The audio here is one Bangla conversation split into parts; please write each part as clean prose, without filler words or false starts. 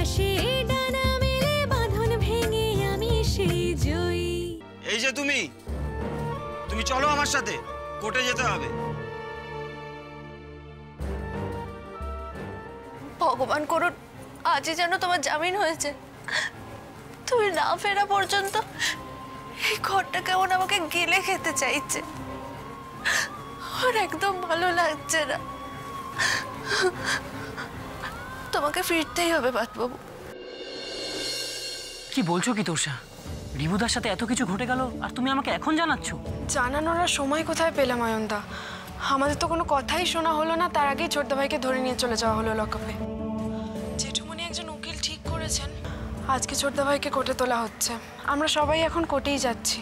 আকাশে ডানা মেলে বাঁধন ভেঙে আমি সেই জয়ী। এই যে তুমি চলো আমার সাথে, কোর্টে যেতে হবে। ভগবান করুন আজই যেন তোমার জামিন হয়েছে। তুমি না ফেরা পর্যন্ত এই ঘরটা কেমন আমাকে গিলে খেতে চাইছে, আর একদম ভালো লাগছে না। তোমাকে ফিরতেই হবে পাতবাবু। কি বলছো কি তোষা? রিবুদার সাথে এত কিছু ঘটে গেল আর তুমি আমাকে এখন জানাচ্ছ? জানানোর আর সময় কোথায় পেলাম অয়নদা? আমাদের তো কোনো কথাই শোনা হলো না, তার আগেই ছোটদা ভাইকে ধরে নিয়ে চলে যাওয়া হলো লকআপে। জেঠুমনি একজন উকিল ঠিক করেছেন, আজকে ছোটদা ভাইকে কোর্টে তোলা হচ্ছে। আমরা সবাই এখন কোর্টেই যাচ্ছি।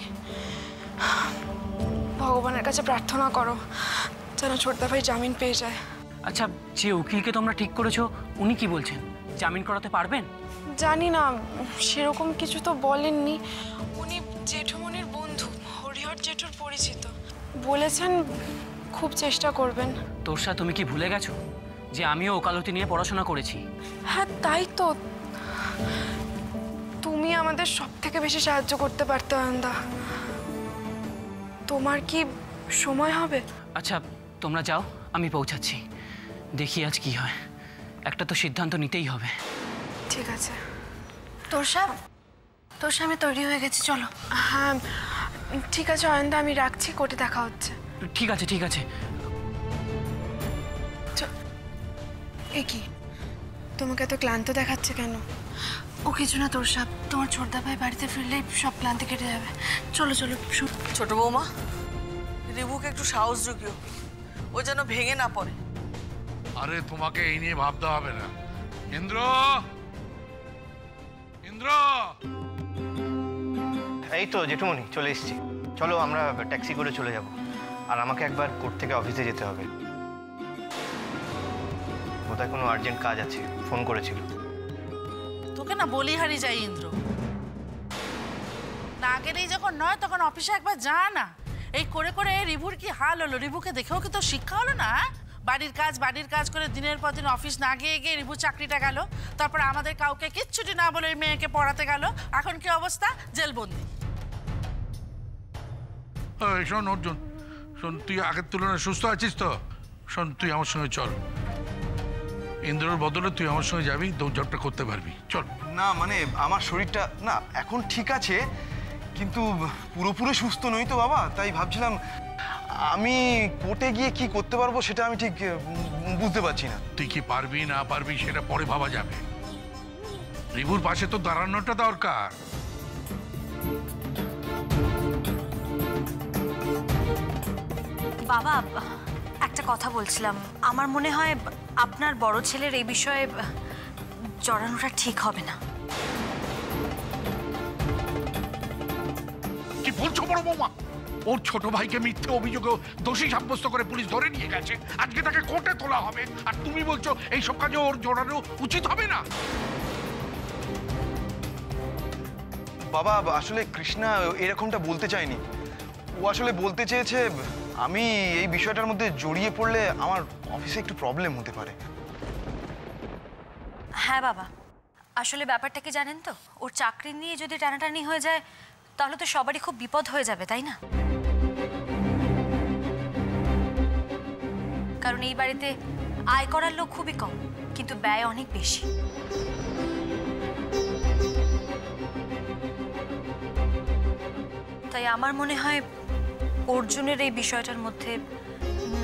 ভগবানের কাছে প্রার্থনা করো যেন ছোটদা ভাই জামিন পেয়ে যায়। আচ্ছা, যে উকিলকে তোমরা ঠিক করেছো উনি কি বলছেন? জামিন করাতে পারবেন? জানি না, সেরকম কিছু তো বলেননি। উনি জেঠুমনির বন্ধু, হরিহর জেঠুর পরিচিত, বলেছেন খুব চেষ্টা করবেন। তোষা, তুমি কি ভুলে গেছো যে আমিও ওকালতি নিয়ে পড়াশোনা করেছি? হ্যাঁ তাই তো, তুমি আমাদের সব থেকে বেশি সাহায্য করতে পারতে অয়নদা। তোমার কি সময় হবে? আচ্ছা তোমরা যাও, আমি পৌঁছাচ্ছি। দেখি আজ কি হয়, একটা তো সিদ্ধান্ত নিতেই হবে। ঠিক আছে। তোষা আমি তৈরি হয়ে গেছি, চলো। হ্যাঁ ঠিক আছে অয়নদা, আমি রাখছি, কোর্টে দেখা হচ্ছে। ঠিক আছে ঠিক আছে। এ কি, তোমাকে এত ক্লান্ত দেখাচ্ছে কেন? ও কিছু না তোষা, তোমার ছোটদা ভাই বাড়িতে ফিরলেই সব ক্লান্তি কেটে যাবে। চলো চলো। ছোট বৌমা, রিভুকে একটু সাহস জুগিও, ও যেন ভেঙে না পড়ে। আরে তোমাকে এই নিয়ে ভাবতে হবে না। ইন্দ্র, এই তো জেঠুমনি চলে এসেছি। চলো আমরা ট্যাক্সি করে চলে যাব। আর আমাকে একবার কোর্ট থেকে অফিসে যেতে হবে। কোথায় কোনো আর্জেন্ট কাজ আছে, ফোন করেছিল। তোকে না বলি হারিয়ে যায় ইন্দ্র, না গেলেই যখন নয় তখন অফিসে একবার যা না। এই করে করে রিভুর কি হাল হলো? রিভুকে দেখেও কি তোর শিক্ষা হলো না? বাড়ির কাজ করে দিনের পর দিন অফিস না গিয়ে রিভু চাকরিটা গেল, তারপর আমাদের কাউকে কিচ্ছুটি না বলে মেয়েকে পড়াতে গেল, এখন কি অবস্থা? জেলবন্দি। শোন অর্জুন, শোন, তুই আগের তুলনায় সুস্থ আছিস তো? শোন, তুই আমার সঙ্গে চল। ইন্দ্রর বদলে তুই আমার সঙ্গে যাবি, দৌড়ঝাঁপটা করতে পারবি। চল। না মানে আমার শরীরটা না এখন ঠিক আছে, কিন্তু পুরোপুরি সুস্থ নই তো বাবা। তাই ভাবছিলাম আমি কোর্টে গিয়ে কি করতে পারবো সেটা আমি ঠিক বুঝতে পারছি না। তুই কি পারবি না পারবি সেটা পরে ভাবা যাবে। রিভুর পাশে তো দাঁড়ানোটা দরকার। বাবা, একটা কথা বলছিলাম। আমার মনে হয় আপনার বড় ছেলের এই বিষয়ে জড়ানোটা ঠিক হবে না। কি বলছো বড় বৌমা? ওর ছোট ভাইকে মিথ্যে অভিযোগে দোষী সাব্যস্ত করে পুলিশ ধরে নিয়ে গেছে, আজকে তাকে কোর্টে তোলা হবে, আর তুমি বলছো এইসব কাজে ওর জড়ানো উচিত হবে না? বাবা আসলে কৃষ্ণা এরকমটা বলতে চায়নি। ও আসলে বলতে চেয়েছে আমি এই বিষয়টার মধ্যে জড়িয়ে পড়লে আমার অফিসে একটু প্রবলেম হতে পারে। হ্যাঁ বাবা, আসলে ব্যাপারটা কি জানেন তো, ওর চাকরি নিয়ে যদি টানাটানি হয়ে যায় তাহলে তো সবারই খুব বিপদ হয়ে যাবে, তাই না? কারণ এই বাড়িতে আয় করার লোক খুবই কম, কিন্তু ব্যয় অনেক বেশি। তাই আমার মনে হয় অর্জুনের এই বিষয়টার মধ্যে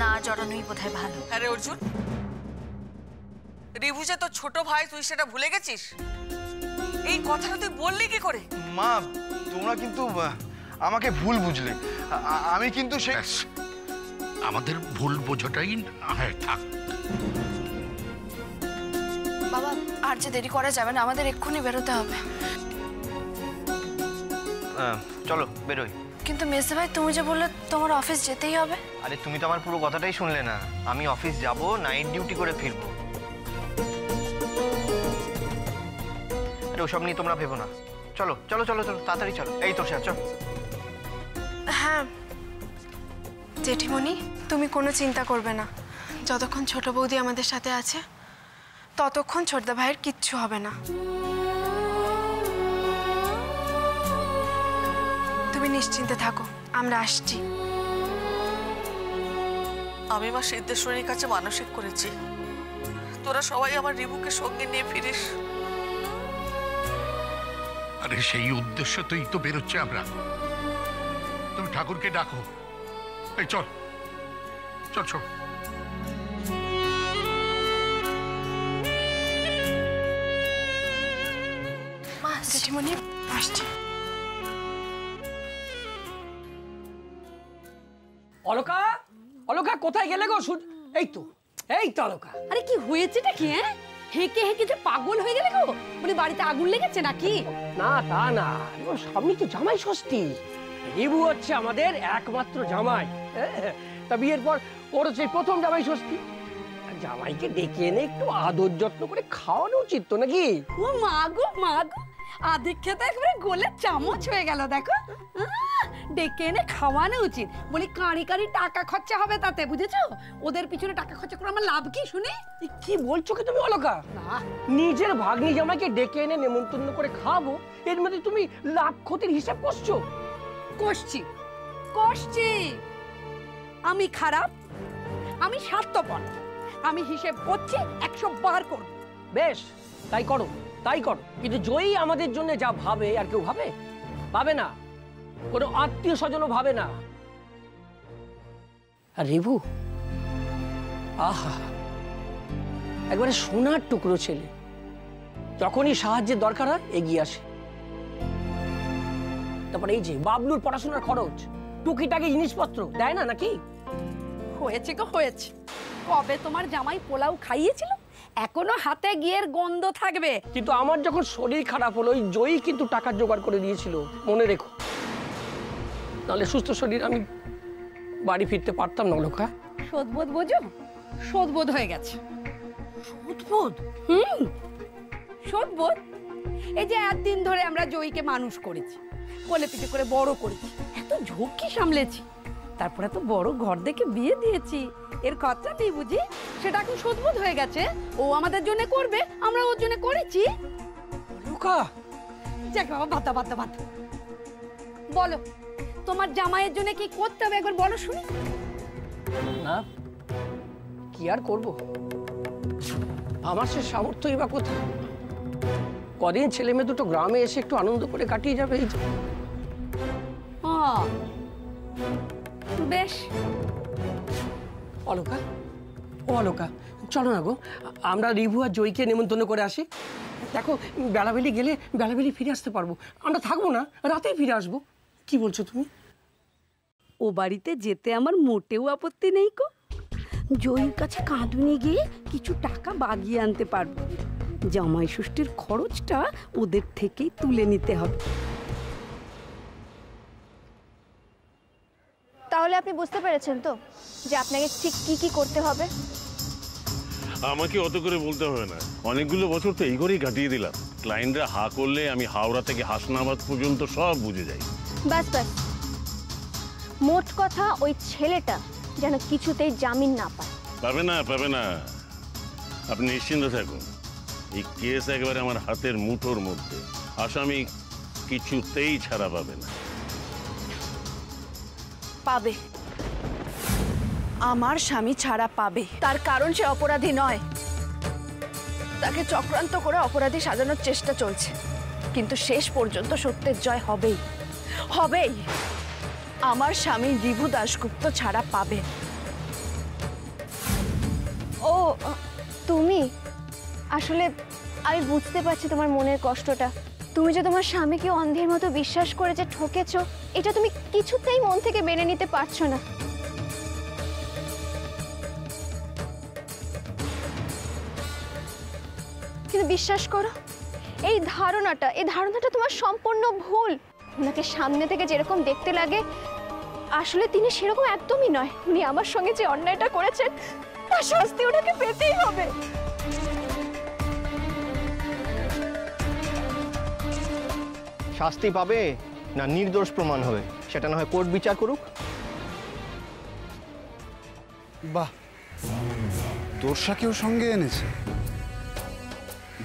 না জড়ানোই বোধহয় ভালো। আরে অর্জুন, রিভু যে তোর ছোট ভাই, তুই সেটা ভুলে গেছিস? এই কথাটা তুই বললি কি করে? মা তোমরা কিন্তু আমাকে ভুল বুঝলে। আমি কিন্তু আমাদের ভুল বোঝাটাই হ্যাঁ থাক। বাবা আর যে দেরি করা যাবে না, আমাদের এক্ষুনি বেরোতে হবে। চলো বেরোই। কিন্তু মেসে ভাই, তুমি যে বললে তোমার অফিস যেতেই হবে। আরে তুমি তো আমার পুরো কথাটাই শুনলে না। আমি অফিস যাব, নাইট ডিউটি করে ফিরবো। আরে ওসব নিয়ে তোমরা ভেবো না। চলো চলো চলো চলো তাড়াতাড়ি চলো। এই তো স্যার চল। হ্যাঁ জেঠিমণি, তুমি কোনো চিন্তা করবে না। যতক্ষণ ছোট বৌদি আমাদের সাথে আছে ততক্ষণ ছোটদা ভাইয়ের কিচ্ছু হবে না। তুমি নিশ্চিন্তে থাকো, আমরা আসছি। আমি মা সিদ্ধেশ্বরীর কাছে মানসিক করেছি, তোরা সবাই আমার রিভুকে সঙ্গে নিয়ে ফিরিস। আরে সেই উদ্দেশ্য তোই তো বেরোচ্ছে আমরা। তুমি ঠাকুরকে ডাকো। এই চল চল চল। জেঠিমণি আসছি। অলকা, অলকা কোথায় গেলে গো? এই তো অলকা। আরে কি হয়েছেটা কি? হ্যাঁ, হেঁকে হেঁকে যে পাগল হয়ে গেলে গো। বলি বাড়িতে আগুন লেগেছে নাকি? না তা না, সামনে তো জামাই ষষ্ঠী। রিভু হচ্ছে আমাদের একমাত্র জামাই। তা বিয়ের পর ওর হচ্ছে প্রথম জামাই ষষ্ঠী। জামাইকে ডেকে এনে একটু আদর যত্ন করে খাওয়ানো উচিত তো নাকি? ও মা গো, আধিক খেতে একেবারে গোলে চামচ হয়ে গেল। দেখো, ডেকে এনে খাওয়ানো উচিত। বলি কাঁড়ি কাঁড়ি টাকা খরচা হবে তাতে, বুঝেছো? ওদের পিছনে টাকা খরচা করে আমার লাভ কি শুনি? কি বলছো কি তুমি অলকা? নিজের ভাগ্নি জামাইকে ডেকে এনে নেমন্তন্ন করে খাবো, এর মধ্যে তুমি লাভ ক্ষতির হিসাব করছো? করছি। আমি খারাপ, আমি স্বার্থপর, আমি হিসেব করছি, 100 বার করব। বেশ, তাই করো। কিন্তু জয়ী আমাদের জন্য যা ভাবে আর কেউ ভাবে না। কোনো আত্মীয় স্বজনও ভাবে না। আর রিভু, আহা, একবারে সোনার টুকরো ছেলে। যখনই সাহায্যের দরকার হয় এগিয়ে আসে। তারপরে এই যে বাবলুর পড়াশোনার খরচ, টুকিটাকি জিনিসপত্র দেয় না নাকি? হয়েছে গো হয়েছে। কবে তোমার জামাই পোলাও খাইয়েছিল? এখনো হাতে গিয়ের গন্ধ থাকবে। কিন্তু আমার যখন শরীর খারাপ হলো, ওই জয়ী কিন্তু টাকা জোগাড় করে দিয়েছিল, মনে রেখো। নাহলে সুস্থ শরীর আমি বাড়ি ফিরতে পারতাম না। লোকা শোধবোধ বোঝো? শোধবোধ হয়ে গেছে। শোধবোধ? শোধবোধ। এই যে একদিন ধরে আমরা জয়ীকে মানুষ করেছি, কোলে পিঠে করে বড় করেছি, এত ঝুঁকি সামলেছি, তারপরে এত বড় ঘর দেখে বিয়ে দিয়েছি। এর খরচা নেই বুঝি? সেটা এখন শোধবোধ হয়ে গেছে। ও আমাদের জন্য করবে, আমরা ওর জন্য করেছি। লোকা যাক বাবা, বাতা বলো, তোমার জামাইয়ের জন্য কি করতে হবে একবার বলো শুনি। না, কি আর করব, আমার সে সামর্থ্যই বা কোথায়? কদিন ছেলে মেয়ে দুটো গ্রামে এসে একটু আনন্দ করে কাটিয়ে যাবে, এই যে। বেশ। অলকা, ও অলকা, চলো না গো, আমরা রিভু আর জয়ীকে নেমন্তন্ন করে আসি। দেখো, বেলাবেলি গেলে বেলাবেলি ফিরে আসতে পারবো। আমরা থাকবো না, রাতেই ফিরে আসবো। কি বলছো তুমি? ও বাড়িতে যেতে আমার মোটেও আপত্তি নেই গো। জয়ীর কাছে কাঁদুনি গিয়ে কিছু টাকা বাগিয়ে আনতে পারবো। জামাই ষষ্ঠীর খরচটা ওদের থেকেই তুলে নিতে হবে। তাহলে আপনি বুঝতে পেরেছেন তো যে আপনাকে ঠিক কি করতে হবে? আমাকে অত করে বলতে হবে না, অনেকগুলো বছর তো এই করেই কাটিয়ে দিলাম। ক্লায়েন্টরা হা করলে আমি হাওড়া থেকে হাসনাবাদ পর্যন্ত সব বুঝে যাই। ব্যাস, মোট কথা ওই ছেলেটা যেন কিছুতেই জামিন না পায়। পাবে না, আপনি নিশ্চিন্ত থাকুন। এই কেস একবারে আমার হাতের মুঠোর মধ্যে, আসামি কিছুতেই ছাড়া পাবে না। পাবে, আমার স্বামী ছাড়া পাবে। তার কারণ সে অপরাধী নয়, তাকে চক্রান্ত করে অপরাধী সাজানোর চেষ্টা চলছে। কিন্তু শেষ পর্যন্ত সত্যের জয় হবেই। আমার স্বামী রিভু দাশগুপ্ত ছাড়া পাবে। ও তুমি, আসলে আমি বুঝতে পারছি তোমার মনের কষ্টটা। তুমি যে তোমার স্বামীকে অন্ধের মতো বিশ্বাস করে যে ঠকেছো, এটা তুমি কিছুতেই মন থেকে মেনে নিতে পারছো না। কিন্তু বিশ্বাস করো, এই ধারণাটা তোমার সম্পূর্ণ ভুল। ওনাকে সামনে থেকে যেরকম দেখতে লাগে, আসলে তিনি সেরকম একদমই নয়। উনি আমার সঙ্গে যে অন্যায়টা করেছেন, তার শাস্তি ওনাকে পেতেই হবে। শাস্তি পাবে না নির্দোষ প্রমাণ হবে, সেটা না হয় কোর্ট বিচার করুক। বাহ, তোরসাকেও সঙ্গে এনেছে।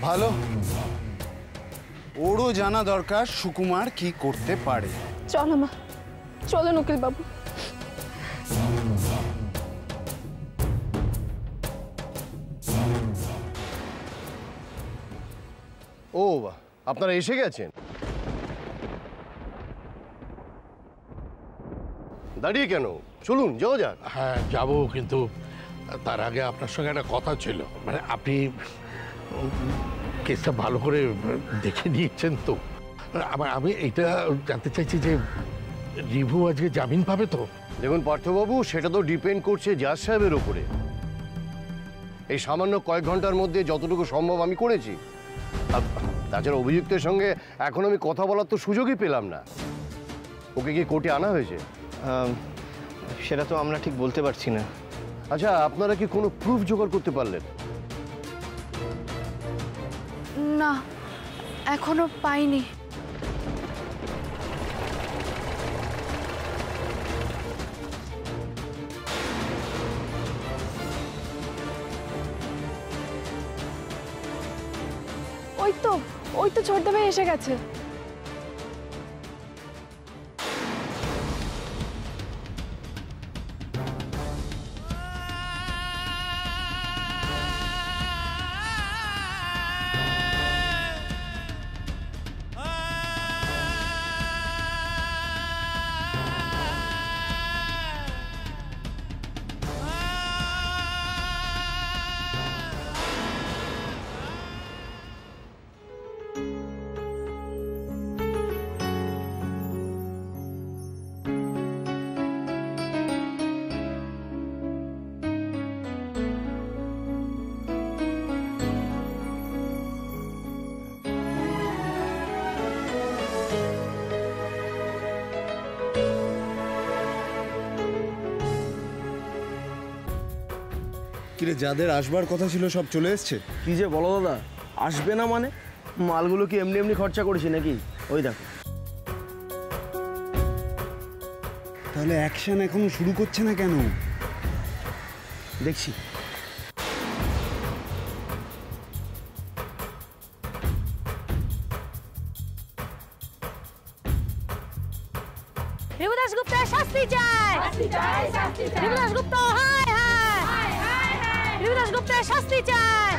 ভালো, ওরও জানা দরকার সুকুমার কি করতে পারে। চলো মা, চলো উকিল বাবু। ও আপনারা এসে গেছেন? দাঁড়িয়ে কেন, চলুন যাওয়া যাক। হ্যাঁ যাবো, কিন্তু তার আগে আপনার সঙ্গে একটা কথা ছিল। মানে আপনি কেসটা ভালো করে দেখে নিয়েছেন তো? আবার আমি এইটা জানতে চাইছি যে রিভু আজকে জামিন পাবে তো? দেখুন পার্থবাবু, সেটা তো ডিপেন্ড করছে জাজ সাহেবের ওপরে। এই সামান্য কয়েক ঘন্টার মধ্যে যতটুকু সম্ভব আমি করেছি। তাছাড়া অভিযুক্তের সঙ্গে এখন আমি কথা বলার তো সুযোগই পেলাম না। ওকে কি কোর্টে আনা হয়েছে? সেটা তো আমরা ঠিক বলতে পারছি না। আচ্ছা, আপনারা কি কোনো প্রুফ জোগাড় করতে পারলেন? না, এখনো পাইনি। ওই তো ছোটদা ভাই এসে গেছে। কিরে, যাদের আসবার কথা ছিল সব চলে এসছে? কি যে বলো দাদা, আসবে না মানে? মালগুলো কি এমনি এমনি খরচা করেছি নাকি? ওই দেখো। তাহলে অ্যাকশন এখনো শুরু করছে না কেন? দেখছি। রিভু দাশগুপ্তের শাস্তি চাই। রিভু দাশগুপ্ত হায় হায়। রিভু দাশগুপ্তের শাস্তি চাই।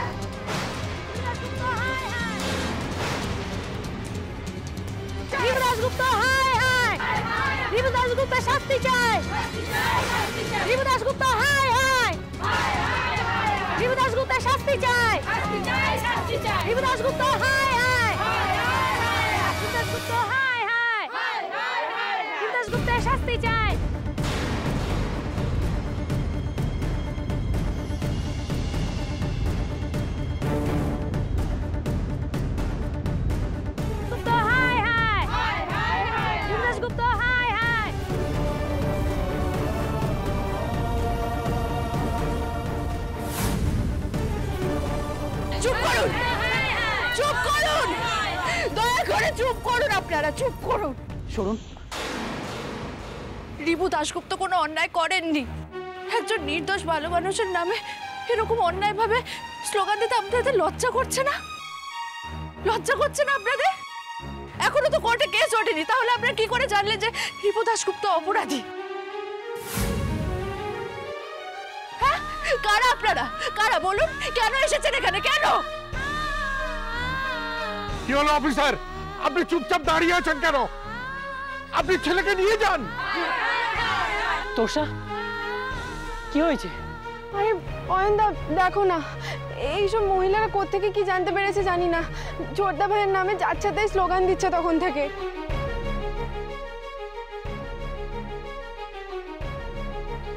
রিভু দাশগুপ্ত হায় হায়। রিভু দাশগুপ্তের শাস্তি চাই। রিভু দাশগুপ্ত হায় হায়। রিভু দাশগুপ্তের শাস্তি চাই। রিভু দাশগুপ্ত হায় হায়। রিভু দাশগুপ্ত হায় হায়। রিভু দাশগুপ্তের শাস্তি চাই। চুপ করুন, চুপ করুন, দয়া করে চুপ করুন, আপনারা চুপ করুন। শুনুন, রিভু দাশগুপ্ত কোনো অন্যায় করেননি। একজন নির্দোষ ভালো মানুষের নামে এরকম অন্যায়ভাবে স্লোগান দিতে আপনাদের লজ্জা করছে না? লজ্জা করছে না আপনাদের? এখনো তো কোর্টে কেস ওঠেনি, তাহলে আপনারা কি করে জানলেন যে রিভু দাশগুপ্ত অপরাধী? হ্যাঁ, কারা আপনারা? কারা বলুন? কেন এসেছেন এখানে? কেন? কি হলো অফিসার, আপনি চুপচাপ দাঁড়িয়ে আছেন কেন? আপনি ছেলেকে নিয়ে যান। তোষা, কি হয়েছে? আরে অয়নদা, দেখো না, এইসব মহিলারা কোত্থেকে কি জানতে পেরেছে জানি না। ছোটদা ভাইয়ের নামে যাচ্ছেতাই স্লোগান দিচ্ছে তখন থেকে।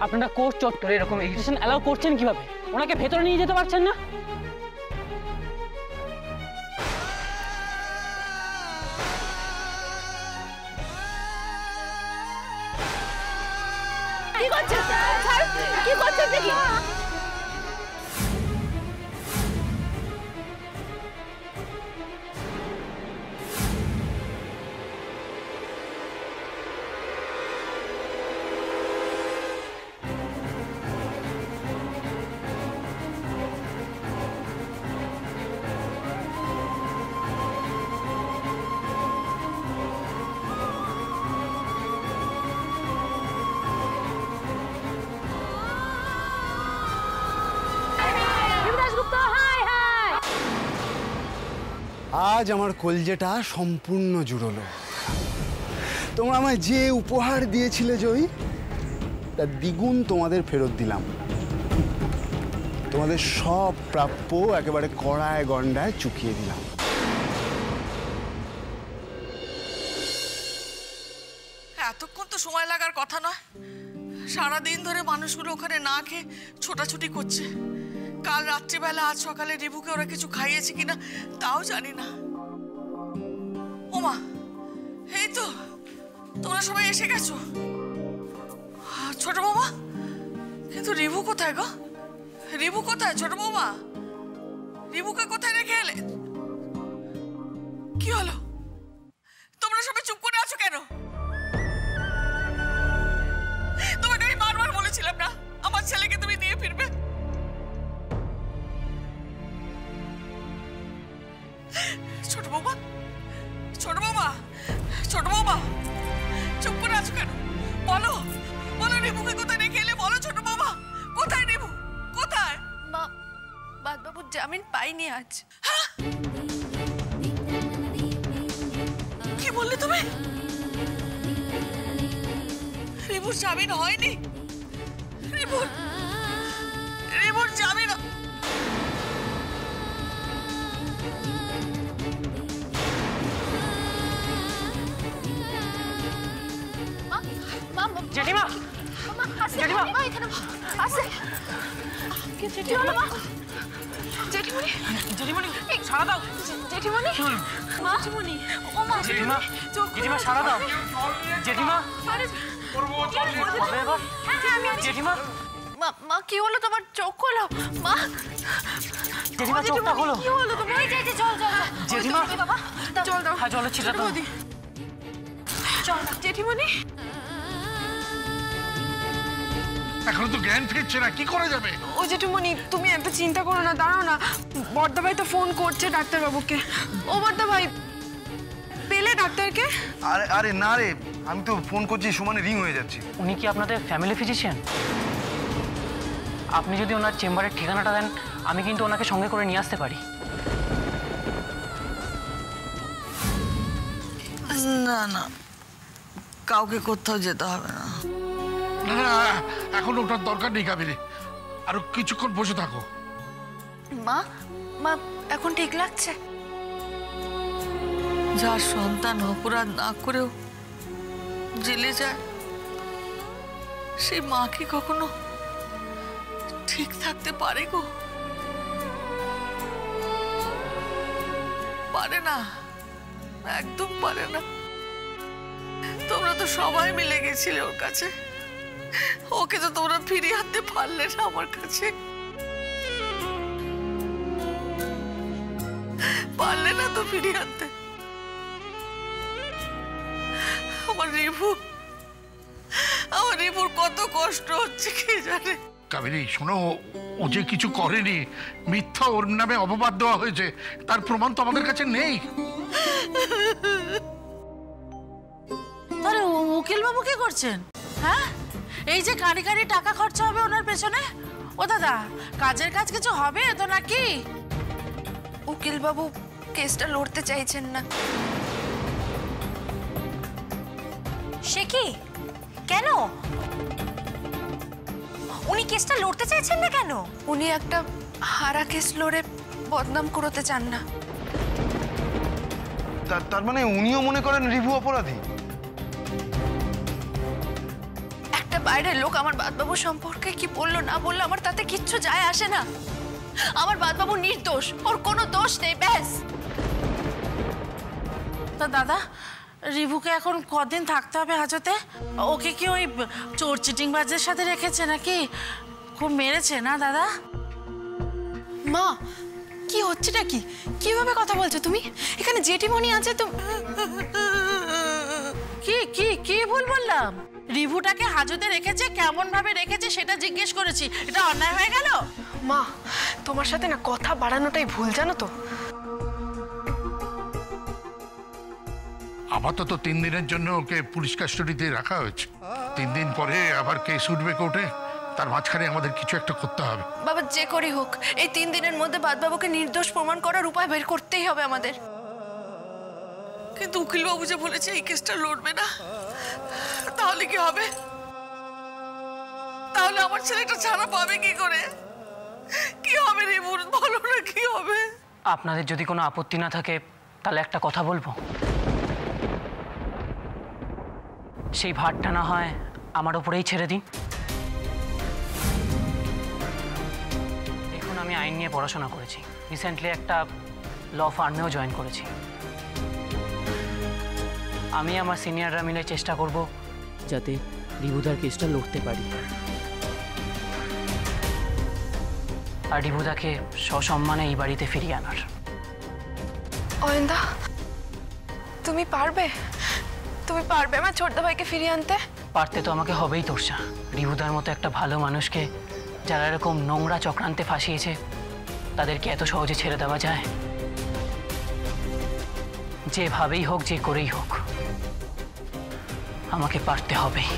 আপনারা কোর্ট চত্বরে এরকম এগ্রিগেশন অ্যালাউ করছেন কিভাবে? ওনাকে ভেতরে নিয়ে যেতে পারছেন না? কি করছেন স্যার? কি করছেন দেখি? আজ আমার কলজেটা সম্পূর্ণ জুড়লো। তোমরা আমায় যে উপহার দিয়েছিলে জয়ী, তার দ্বিগুণ তোমাদের ফেরত দিলাম। তোমাদের সব প্রাপ্য একেবারে কড়ায় গন্ডায় চুকিয়ে দিলাম। এতক্ষণ তো সময় লাগার কথা নয়। সারাদিন ধরে মানুষগুলো ওখানে না খেয়ে ছোটাছুটি করছে। কাল রাত্রিবেলা আজ সকালে রিভুকে ওরা কিছু খাইয়েছে কিনা তাও জানি না। ওমা, এই তো তোমরা সবাই এসে গেছো। ছোট বৌমা, কিন্তু রিভু কোথায় গো? রিভু কোথায় ছোট বৌমা? রিভুকে কোথায় রেখে এলে? কি হলো? তোমরা সবাই চুপ করে আছো কেন? তোমাকে আমি বারবার বলেছিলাম না আমার ছেলেকে তুমি নিয়ে ফিরবে। ছোট বৌমা, ছোট বৌমা, ছোট বৌমা, চুপ করে আছো কেন? বলো বলো, রিভুকে কোথায় রেখে এলে? বলো ছোট বৌমা, কোথায় রিভু? কোথায়? মা, বাদবাবুর জামিন পাইনি আজ। কি বললে তুমি? রিভুর জামিন হয়নি? রিভুর জামিন জেঠিমা, জেঠিমা, জেঠিমণি, জেঠিমণি সারা দাও। জেঠিমণি, জেঠিমণি, ও মা, জেঠিমা, জেঠিমা সারা দাও। জেঠিমা, জেঠিমা, মা কি হলো তোমার? চোখ খোলো মা। জেঠিমা চোখটা খোলো। কি হলো তোমার? চল চল জেঠিমা, বাবা, চল দাও। হ্যাঁ জলের ছিটা দাও। চল জেঠিমণি। এখন তো জ্ঞান ফিরছে না, কি করা যাবে? ও জেঠুমণি, তুমি এত চিন্তা করো না, দাঁড়াও না। বড়দা ভাই তো ফোন করছে ডাক্তারবাবুকে। ও বড়দা ভাই, পেলে ডাক্তারকে? আরে আরে না রে, আমি তো ফোন করছি, সমানে রিং হয়ে যাচ্ছে। উনি কি আপনাদের ফ্যামিলি ফিজিশিয়ান? আপনি যদি ওনার চেম্বারের ঠিকানাটা দেন, আমি কিন্তু ওনাকে সঙ্গে করে নিয়ে আসতে পারি। না না, কাউকে কোথাও যেতে হবে না। না না, এখন ওটার দরকার নেই কাবেরী, আরো কিছুক্ষণ বসে থাকো। মা, মা এখন ঠিক লাগছে? যার সন্তান অপরাধ না করেও জেলে যায়, সেই মা কি কখনো ঠিক থাকতে পারে গো? পারে না, একদম পারে না। তোমরা তো সবাই মিলে গেছিলে ওর কাছে, ওকে তো তোমরা ফিরিয়ে আনতে পারলে না আমার কাছে। পারলে না তো ফিরিয়ে আনতে। আমার রিভুর কত কষ্ট হচ্ছে কে জানে। কাবেরী শোনো, ও যে কিছু করেনি, মিথ্যা ওর নামে অপবাদ দেওয়া হয়েছে, তার প্রমাণ তো আমাদের কাছে নেই। আরে উকিল বাবু কি করছেন? হ্যাঁ, এই যে কারি কারি টাকা খরচা হবে ওনার পেছনে। ও দাদা, কাজের কাজ কিছু হবে তো নাকি? উকিল বাবু কেসটা লড়তে চাইছেন না। সে কি? কেন উনি কেসটা লড়তে চাইছেন না? কেন? উনি একটা হারা কেস লড়ে বদনাম করতে চান না। তার মানে উনিও মনে করেন রিভু অপরাধী? একটা বাইরের লোক আমার বাদবাবু সম্পর্কে কি বললো না বললো আমার তাতে কিচ্ছু যায় আসে না। আমার বাদবাবু নির্দোষ, ওর কোনো দোষ নেই, ব্যাস। তা দাদা, রিভুকে এখন কদিন থাকতে হবে হাজতে? ওকে কি ওই চোর চিটিংবাজের সাথে রেখেছে নাকি? খুব মেরেছে না দাদা? মা, কি হচ্ছেটা কি? কিভাবে কথা বলছো তুমি? এখানে জেঠিমণি আছে তো। কি কি কি ভুল বললাম? রিভুটাকে হাজতে রেখেছে, কেমন ভাবে রেখেছে সেটা জিজ্ঞেস করেছি। এটা অন্যায় হয়ে গেল? মা, তোমার সাথে না কথা বাড়ানোটাই ভুল, জানো তো। আপাতত 3 দিনের জন্য ওকে পুলিশ কাস্টডিতে রাখা হয়েছে। 3 দিন পরে আবার কেস উঠবে কোর্টে, তার মাঝখানে আমাদের কিছু একটা করতে হবে। বাবা, যে করি হোক এই 3 দিনের মধ্যে বাদবাবুকে নির্দোষ প্রমাণ করার উপায় বের করতেই হবে আমাদের। কিন্তু উকিলবাবু যে বলেছে এই কেসটা লড়বে না, তাহলে কি হবে? তাহলে আমার ছেলেটা ছাড়া পাবে কি করে? কি হবে রিবুর, বলো না কি হবে? আপনাদের যদি কোনো আপত্তি না থাকে তাহলে একটা কথা বলবো। সেই ভারটা না হয় আমার উপরেই ছেড়ে দিন। দেখুন, আমি আইন নিয়ে পড়াশোনা করেছি, রিসেন্টলি একটা ল ফার্মেও জয়েন করেছি। আমি আমার সিনিয়ররা মিলে চেষ্টা করব যাতে রিবুদার কেসটা লড়তে পারি, আর রিবুদাকে সসম্মানে এই বাড়িতে ফিরিয়ে আনার। অয়নদা, তুমি পারবে? তুমি পারবে আমার ছোটদা ভাইকে ফিরিয়ে আনতে? পারতে তো আমাকে হবেই তোরসা। রিবুদার মতো একটা ভালো মানুষকে যারা এরকম নোংরা চক্রান্তে ফাঁসিয়েছে তাদেরকে এত সহজে ছেড়ে দেওয়া যায়? যেভাবেই হোক, যে করেই হোক, আমাকে পারতে হবেই।